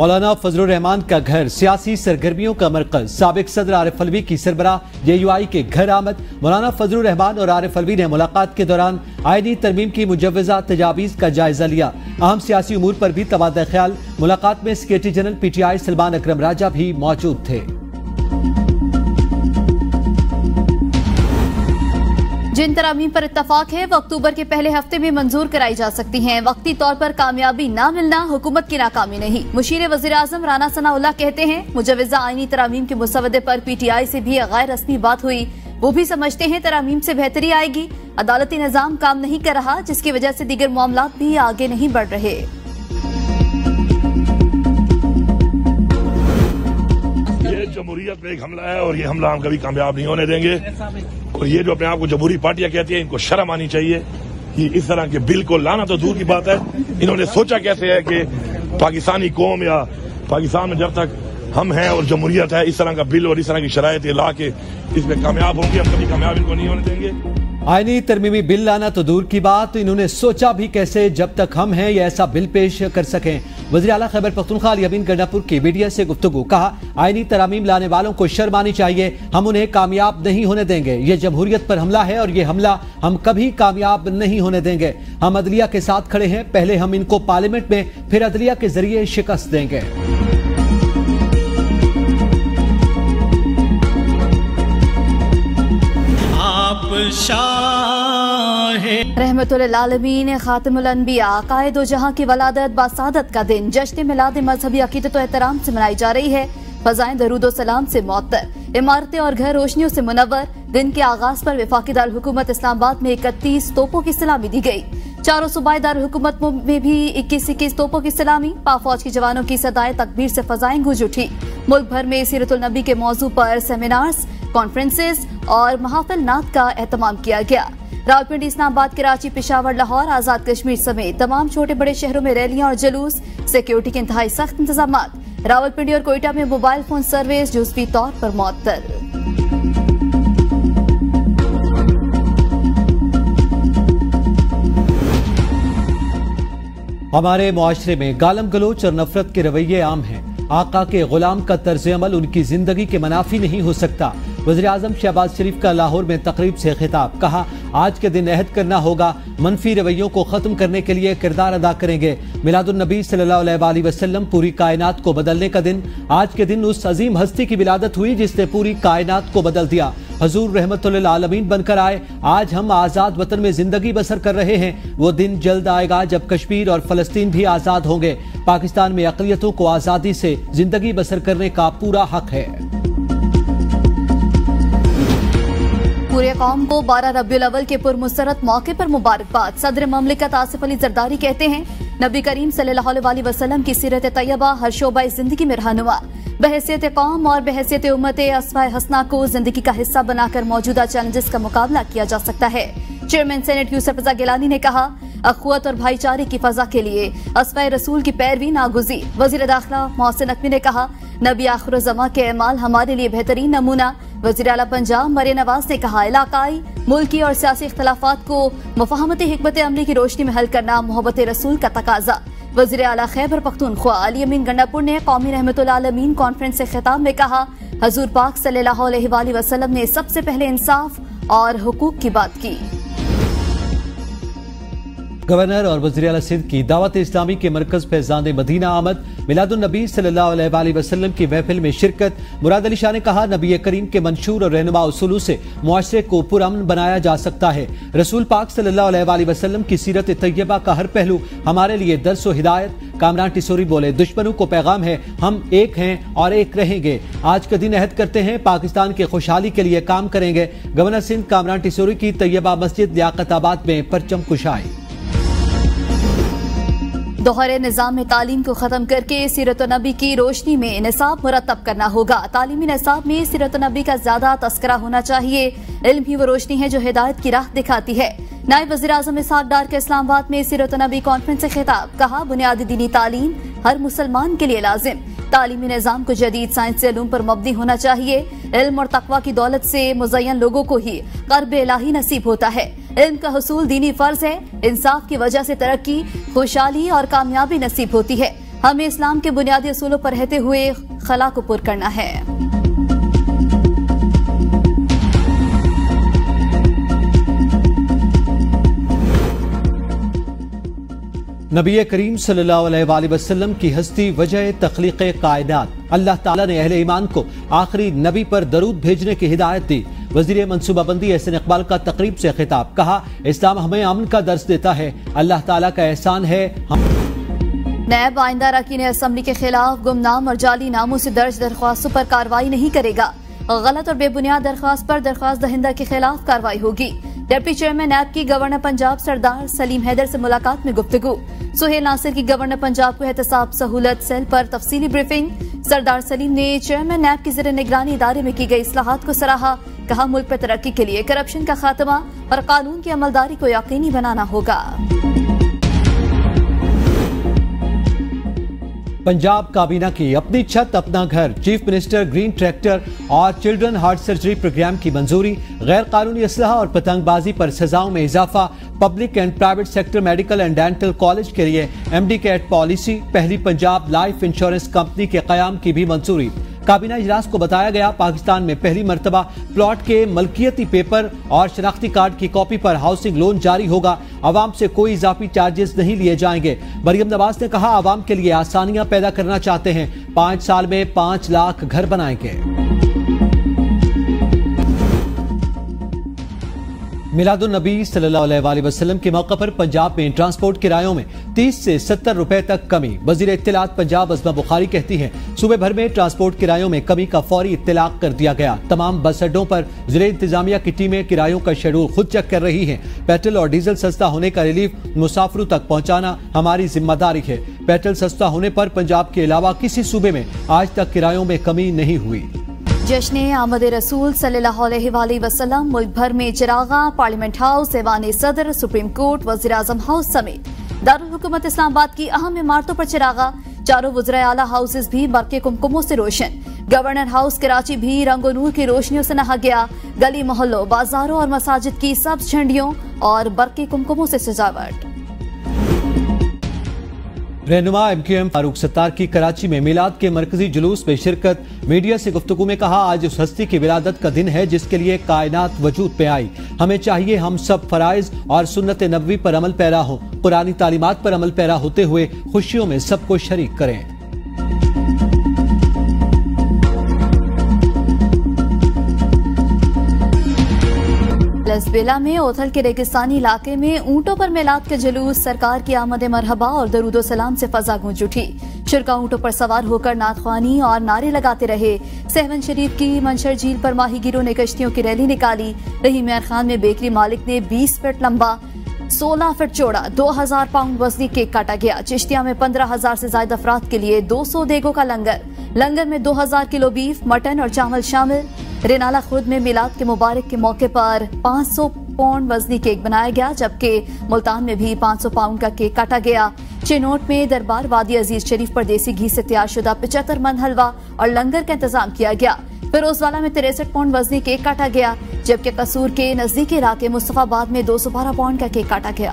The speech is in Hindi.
मौलाना फजलुर रहमान का घर सियासी सरगर्मियों का मरकज। साबिक सदर आरिफ अलवी की सरबराह JUI के घर आमद। मौलाना फजलुर रहमान और आरिफ अलवी ने मुलाकात के दौरान आईनी तरमीम की मुजव्वजा तजावीज़ का जायजा लिया। अहम सियासी उमूर पर भी तबादला ख्याल। मुलाकात में सेक्रेटरी जनरल PTI सलमान अकरम राजा भी मौजूद थे। जिन तरामीम पर इत्तफाक है वो अक्टूबर के पहले हफ्ते में मंजूर कराई जा सकती हैं। वक्ती तौर पर कामयाबी न मिलना हुकूमत की नाकामी नहीं। मुशीर वज़ीर आज़म राना सनाउल्लाह कहते हैं मुजव्वजा आईनी तरामीम के मुसवदे पर PTI से भी गैर रस्मी बात हुई। वो भी समझते हैं तरामीम से बेहतरी आएगी। अदालती निज़ाम काम नहीं कर रहा, जिसकी वजह से दीगर मामलात भी आगे नहीं बढ़ रहे। जमहूरियत पे एक हमला है और ये हमला हम कभी कामयाब नहीं होने देंगे। और ये जो अपने आप को जमहूरी पार्टियां कहती है, इनको शर्म आनी चाहिए कि इस तरह के बिल को लाना तो दूर की बात है, इन्होंने सोचा कैसे है कि पाकिस्तानी कौम या पाकिस्तान में जब तक हम हैं और जमहूरियत है, इस तरह का बिल और इस तरह की शरायत ला के इसमें कामयाब होंगे। हम कभी कामयाब इनको नहीं होने देंगे। आईनी तरमीमी बिल लाना तो दूर की बात, इन्होंने सोचा भी कैसे जब तक हम हैं ये ऐसा बिल पेश कर सकें। वज़ीर आला खैबर पख्तूनख्वा अली अमीन गंडापुर की मीडिया से गुफ्तगू। कहा आईनी तरामीम लाने वालों को शर्म आनी चाहिए, हम उन्हें कामयाब नहीं होने देंगे। ये जमहूरियत पर हमला है और ये हमला हम कभी कामयाब नहीं होने देंगे। हम अदलिया के साथ खड़े हैं, पहले हम इनको पार्लियामेंट में फिर अदलिया के जरिए शिकस्त देंगे। रहमतुल आलमीन खातिमुल अनबिया कायद दो जहां की वलादत बासादत का दिन जश्न मिलाद मजहबी अकीदत और एहतराम से मनाई जा रही है। फजाएं दरूद सलाम से मुअत्तर, इमारतें और घर रोशनियों से मुनव्वर। दिन के आगाज पर वफाकी दारुल हुकूमत इस्लामाबाद में 31 तोपों की सलामी दी गई। चारों सूबाई दारुल हुकूमत में भी 21-21 तोपों की सलामी। पाक फौज के जवानों की सदाए तकबीर से फजाएं गूंज उठी। मुल्क भर में सीरतुल नबी के मौजू पर सेमिनार्स, कॉन्फ्रेंसेस और महफिल नात का एहतमाम किया गया। रावलपिंडी, इस्लामाबाद, कराची, पेशावर, लाहौर, आजाद कश्मीर समेत तमाम छोटे बड़े शहरों में रैलियां और जुलूस। सिक्योरिटी के इंतहाई सख्त इंतजाम। रावलपिंडी और कोयटा में मोबाइल फोन सर्विस जुज़वी तौर पर मुअत्तल। हमारे मुआशरे में गालम गलोच और नफरत के रवैये आम हैं। आका के गुलाम का तर्ज अमल उनकी जिंदगी के मुनाफी नहीं हो सकता। वज़ीर आज़म शहबाज शरीफ का लाहौर में तकरीब से खिताब। कहा आज के दिन अहद करना होगा, मनफी रवैयों को खत्म करने के लिए किरदार अदा करेंगे। मिलादुन नबी सल्लल्लाहु अलैहि वसल्लम पूरी कायनात को बदलने का दिन। आज के दिन उस अजीम हस्ती की विलादत हुई जिसने पूरी कायनात को बदल दिया। हजूर रहमतुल आलमीन बनकर आए। आज हम आजाद वतन में जिंदगी बसर कर रहे हैं। वो दिन जल्द आएगा जब कश्मीर और फलस्तीन भी आजाद होंगे। पाकिस्तान में अक़लियतों को आजादी से जिंदगी बसर करने का पूरा हक है। पूरे कौम को 12 रबीउल अव्वल के पुरमसरत मौके पर मुबारकबाद। सदर ममलिकत आसिफ अली जरदारी कहते हैं नबी करीम सल्लल्लाहु अलैहि वसल्लम की सीरत तैयबा हर शोबा जिंदगी में रहनुमा। बहैसियत कौम और बहैसियत उम्मत अस्फाए हसना को जिंदगी का हिस्सा बनाकर मौजूदा चैलेंजेस का मुकाबला किया जा सकता है। चेयरमैन सेनेट यूसुफ रजा गिलानी ने कहा अखुवत और भाईचारे की फजा के लिए अस्फाए रसूल की पैरवी नागुज़ीर। वज़ीर दाखिला मोहसिन नकवी ने कहा नबी आखिर ज़मा के अमाल हमारे लिए बेहतरीन नमूना। वज़ीर आला पंजाब मरियम नवाज ने कहा इलाकाई, मुल्की और सियासी इख्तलाफात को मुफाहमत हिकमत अमली की रोशनी में हल करना मोहब्बत रसूल का तकाजा। वज़ीर आला खैबर पख्तूनख्वा अली अमीन गंडापुर ने कौमी रहमतुल आलमीन कॉन्फ्रेंस से खिताब में कहा हजूर पाक सल्लल्लाहु अलैहि वसल्लम ने सबसे पहले इंसाफ और हुकूक की बात की। गवर्नर और वज़ीर आला सिंध की दावत इस्लामी के मरकज फैजान मदीना आमद। मिलादुन नबी सल्लल्लाहु अलैहि वसल्लम की महफिल में शिरकत। मुराद अली शाह ने कहा नबी करीम के मंशूर और रहनुमा उसूलों से मुआशरे को पुरअमन बनाया जा सकता है। रसूल पाक सल्लल्लाहु अलैहि वसल्लम की सीरत तैयबा का हर पहलू हमारे लिए दर्स व हिदायत। कामरान टिसोरी बोले दुश्मनों को पैगाम है हम एक हैं और एक रहेंगे। आज का दिन अहद करते हैं पाकिस्तान की खुशहाली के लिए काम करेंगे। गवर्नर सिंध कामरान टिसोरी की तैयबा मस्जिद लियाकताबाद में परचम कुशाई। दोहरे निज़ाम में तालीम को खत्म करके सीरत नबी की रोशनी में निसाब मुरतब करना होगा। तालीमी निसाब में सीरत नबी का ज्यादा तस्करा होना चाहिए। इल्म ही वो रोशनी है जो हिदायत की राह दिखाती है। नायब वज़ीर आज़म इसहाक डार के इस्लामाबाद में सीरत नबी कॉन्फ्रेंस से खिताब। कहा बुनियादी दीनी तालीम हर मुसलमान के लिए लाजिम। तालीमी निज़ाम को जदीद साइंसी इल्म पर मबनी होना चाहिए। इल्म और तकवा की दौलत से मुज़य्यन लोगों को ही क़र्ब इलाही नसीब होता है। इल्म का हुसूल दीनी फर्ज है। इंसाफ की वजह से तरक्की, खुशहाली और कामयाबी नसीब होती है। हमें इस्लाम के बुनियादी असूलों पर रहते हुए खला को पुर करना है। नबी करीम सल्लल्लाहु अलैहि वसल्लम की हस्ती वजह तख्लीक़ कायनात। अल्लाह ताला ने अहले ईमान को आखिरी नबी पर दरूद भेजने की हिदायत दी। वज़ीर मनसूबाबंदी एहसन इकबाल का तकरीब से खिताब। कहा, इस्लाम हमें अमन का दर्स देता है, अल्लाह ताला का एहसान है। नैब आइंदा अरकान असम्बली के खिलाफ गुमनाम और जाली नामों से दर्ज दरख्वास्तों पर कार्रवाई नहीं करेगा। गलत और बेबुनियाद दरख्वास्त पर दरख्वास्त दहिंदा के खिलाफ कार्रवाई होगी। डिप्टी चेयरमैन नैब की गवर्नर पंजाब सरदार सलीम हैदर से मुलाकात में गुफ्तगू। सुहेल नासिर की गवर्नर पंजाब को एहतसाब सहूलत सेल पर तफसीली ब्रीफिंग। सरदार सलीम ने चेयरमैन नैब की ज़ेर निगरानी इदारे में की गई इस्लाहात को सराहा। कहा, मुल्क पर तरक्की के लिए करप्शन का खात्मा और कानून की अमलदारी को यकीनी बनाना होगा। पंजाब काबीना की अपनी छत अपना घर, चीफ मिनिस्टर ग्रीन ट्रैक्टर और चिल्ड्रन हार्ट सर्जरी प्रोग्राम की मंजूरी। गैर कानूनी असलहा और पतंगबाजी पर सजाओं में इजाफा। Public and private sector medical and dental college के लिए MD कैट पॉलिसी। पहली पंजाब लाइफ इंश्योरेंस कंपनी के कयाम की भी मंजूरी। काबीना इजलास को बताया गया, पाकिस्तान में पहली मर्तबा प्लॉट के मलकियती पेपर और शनाख्ती कार्ड की कॉपी पर हाउसिंग लोन जारी होगा। आवाम से कोई इजाफी चार्जेस नहीं लिए जाएंगे। मरियम नवाज ने कहा, आवाम के लिए आसानियां पैदा करना चाहते हैं, 5 साल में 5 लाख घर बनाएंगे। मिलादुन नबी सल्लल्लाहु अलैहि वसल्लम के मौके पर पंजाब में ट्रांसपोर्ट किरायों में 30 से 70 रुपए तक कमी। वजीर इत्तलात पंजाब अज़मा बुखारी कहती हैं, सूबे भर में ट्रांसपोर्ट किरायों में कमी का फौरी इत्तलाक कर दिया गया। तमाम बस अड्डों पर जिले इंतजामिया की टीमें किरायों का शेड्यूल खुद चेक कर रही हैं। पेट्रोल और डीजल सस्ता होने का रिलीफ मुसाफिरों तक पहुँचाना हमारी जिम्मेदारी है। पेट्रोल सस्ता होने पर पंजाब के अलावा किसी सूबे में आज तक किरायों में कमी नहीं हुई। जश्न आमद रसूल सल्लल्लाहु अलैहि वसल्लम मुल्क भर में चिरागा, पार्लियामेंट हाउस, ऐवान सदर, सुप्रीम कोर्ट, वज़ीर आज़म हाउस समेत दारुल हुकूमत इस्लामाबाद की अहम इमारतों पर चिरागा। चारों वज़राए आला हाउसेस भी बरक़े कुमकुमों से रोशन। गवर्नर हाउस कराची भी रंगो नूर की रोशनियों से नहा गया। गली मोहल्लों, बाजारों और मसाजिद की सब्ज झंडियों और बरक़े कुमकुमों से सजावट। रहनुमा MQM फारूक सत्तार की कराची में मिलाद के मरकजी जुलूस में शिरकत। मीडिया से गुफ्तगू में कहा, आज उस हस्ती की विलादत का दिन है जिसके लिए कायनात वजूद पे आई। हमें चाहिए हम सब फराइज और सुन्नत नबवी पर अमल पैरा हों, पुरानी तालीमात पर अमल पैरा होते हुए खुशियों में सबको शरीक करें। लसबेला में ओथल के रेगिस्तानी इलाके में ऊंटों पर मिलाद के जुलूस। सरकार की आमद मरहबा और दरूदो सलाम से फजा गूंज उठी। शुरका ऊंटों पर सवार होकर नातख्वानी और नारे लगाते रहे। सहवन शरीफ की मंशर झील पर माहीगीरों ने कश्तियों की रैली निकाली। रहीम यार खान में बेकरी मालिक ने 20 फीट लंबा 16 फीट चौड़ा 2000 पाउंड वजनी केक काटा गया। चिश्तिया में 15,000 से ज्यादा अफराद के लिए 200 देगों का लंगर में 2000 किलो बीफ, मटन और चावल शामिल। रेनाला खुर्द में मिलाद के मुबारक के मौके पर 500 पाउंड वजनी केक बनाया गया, जबकि मुल्तान में भी 500 पाउंड का केक काटा गया। चिनोट में दरबार वादी अजीज शरीफ पर देसी घी से तैयार शुदा 75 मन हलवा और लंगर का इंतजाम किया गया। फिरोजवाला में 63 पाउंड वजनी केक काटा गया, जबकि कसूर के नजदीकी इलाके मुस्तफाबाद में 212 पाउंड का केक काटा गया।